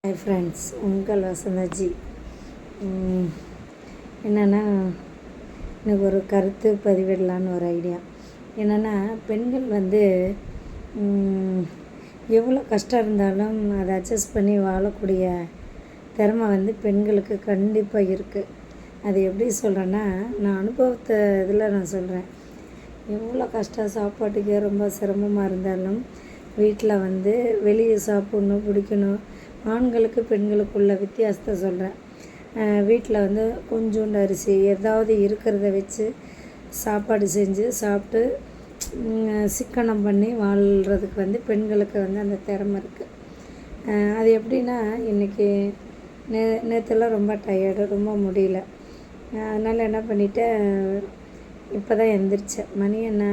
Hi friends, உங்கள் வசந்தாஜி. என்னென்னா, எனக்கு ஒரு கருத்து பதிவிடலான்னு ஒரு ஐடியா. என்னென்னா, பெண்கள் எவ்வளோ கஷ்டம் இருந்தாலும் அதை அட்ஜஸ்ட் பண்ணி வாழக்கூடிய திறமை பெண்களுக்கு கண்டிப்பாக இருக்குது. அது எப்படி சொல்கிறேன்னா, நான் அனுபவத்தை இதில் நான் சொல்கிறேன். எவ்வளோ கஷ்டம், சாப்பாட்டுக்கே ரொம்ப சிரமமாக இருந்தாலும் வீட்டில் வெளியே சாப்பிட்ணும், பிடிக்கணும். ஆண்களுக்கு பெண்களுக்குள்ள வித்தியாசத்தை சொல்கிறேன். வீட்டில் கொஞ்சோண்டு அரிசி ஏதாவது இருக்கிறத வச்சு சாப்பாடு செஞ்சு சாப்பிட்டு சிக்கனம் பண்ணி வாழ்கிறதுக்கு பெண்களுக்கு அந்த திறமை இருக்குது. அது எப்படின்னா, இன்றைக்கி நேற்றுலாம் ரொம்ப டயர்டு, ரொம்ப முடியல. அதனால் என்ன பண்ணிட்டேன், இப்போ தான் எந்திரிச்சேன். மணி என்ன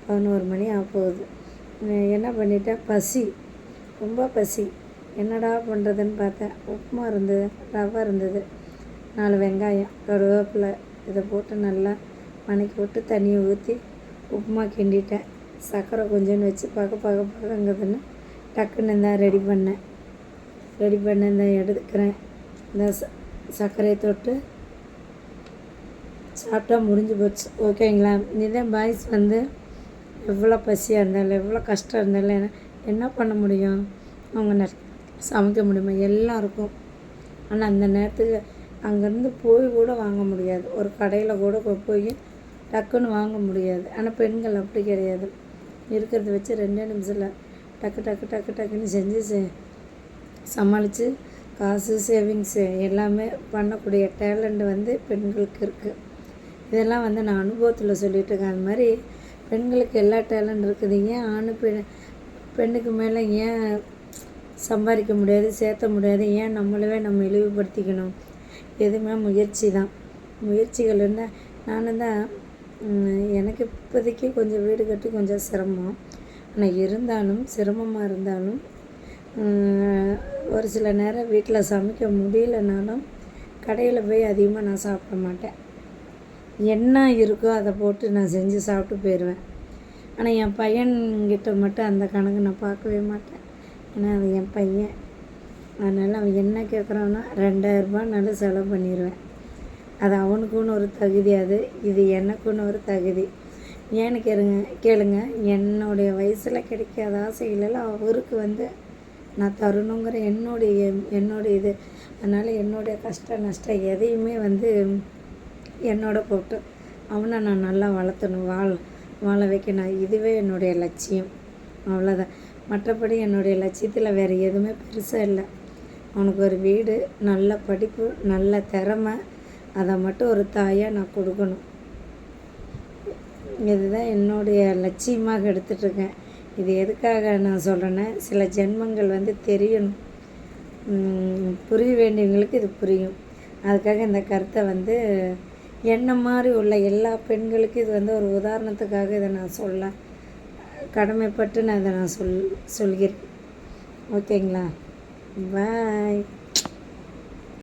11 மணி ஆகப்போகுது. என்ன பண்ணிட்டேன், பசி, ரொம்ப பசி. என்னடா பண்ணுறதுன்னு பார்த்தேன். உப்புமா இருந்தது, ரவை இருந்தது, 4 வெங்காயம், கருவேப்பிலை, இதை போட்டு நல்லா வதக்கி விட்டு தண்ணியை ஊற்றி உப்புமா கிண்டிட்டேன். சர்க்கரை கொஞ்சோன்னு வச்சு பார்க்கங்குதுன்னு டக்குன்னு தான் ரெடி பண்ணேன். இந்த எடுக்கிறேன். இந்த சர்க்கரையை தொட்டு சாப்பிட்டா முடிஞ்சு போச்சு. ஓகேங்களா? இதுதான் பாய்ஸ் எவ்வளோ பசியாக இருந்தாலும் எவ்வளோ கஷ்டம் இருந்தாலும் என்ன பண்ண முடியும்? அவங்க சமைக்க முடியுமா? எல்லாருக்கும். ஆனால் அந்த நேரத்துக்கு அங்கேருந்து போய் கூட வாங்க முடியாது. ஒரு கடையில் கூட போய் டக்குன்னு வாங்க முடியாது. ஆனால் பெண்கள் அப்படி கிடையாது. இருக்கிறத வச்சு 2 நிமிஷத்தில் டக்குன்னு செஞ்சு சமாளித்து காசு, சேவிங்ஸு எல்லாமே பண்ணக்கூடிய டேலண்ட் பெண்களுக்கு இருக்குது. இதெல்லாம் நான் அனுபவத்தில் சொல்லிகிட்ருக்கேன். அது மாதிரி பெண்களுக்கு எல்லா டேலண்ட் இருக்குது. ஏன் பெண்ணுக்கு மேலே ஏன் சம்பாதிக்க முடியாது, சேர்த்த முடியாது? ஏன் நம்ம இழிவுபடுத்திக்கணும்? எதுவுமே முயற்சிகள் இருந்தால். நானும் தான் எனக்கு இப்போதைக்கு கொஞ்சம் வீடு கட்டி கொஞ்சம் சிரமம். ஆனால் இருந்தாலும் சிரமமாக இருந்தாலும் ஒரு சில நேரம் வீட்டில் சமைக்க முடியலனாலும் கடையில் போய் அதிகமாக நான் சாப்பிட மாட்டேன். என்ன இருக்கோ அதை போட்டு நான் செஞ்சு சாப்பிட்டு போயிடுவேன். ஆனால் என் பையன்கிட்ட மட்டும் அந்த கணக்கு நான் பார்க்கவே மாட்டேன். ஏன்னா அது என் பையன். அதனால் அவன் என்ன கேட்குறான்னா 2000 ரூபாய்னாலும் செலவு பண்ணிடுவேன். அது அவனுக்குன்னு ஒரு தகுதி, இது எனக்குன்னு ஒரு தகுதி. ஏன்னு கேளுங்க. என்னுடைய வயசில் கிடைக்காத ஆசைகளெல்லாம் அவருக்கு நான் தரணுங்கிற என்னுடைய இது. அதனால் என்னுடைய கஷ்ட நஷ்டம் எதையுமே என்னோட போட்டு அவனை நான் நல்லா வளர்த்தணும், வாழ வைக்கணும். இதுவே என்னுடைய லட்சியம். அவ்வளோதான். மற்றபடி என்னுடைய லட்சியத்தில் வேறு எதுவுமே பெருசாக இல்லை. அவனுக்கு ஒரு வீடு, நல்ல படிப்பு, நல்ல திறமை, அதை மட்டும் ஒரு தாயாக நான் கொடுக்கணும். இதுதான் என்னுடைய லட்சியமாக எடுத்துகிட்ருக்கேன். இது எதுக்காக நான் சொல்கிறேன்னா, சில ஜென்மங்கள் தெரியணும். புரிய வேண்டியவங்களுக்கு இது புரியும். அதுக்காக இந்த கருத்தை என்ன மாதிரி உள்ள எல்லா பெண்களுக்கும் இது ஒரு உதாரணத்துக்காக இதை நான் கடமைப்பட்டு நான் இதை நான் சொல்கிறேன். ஓகேங்களா? பாய்.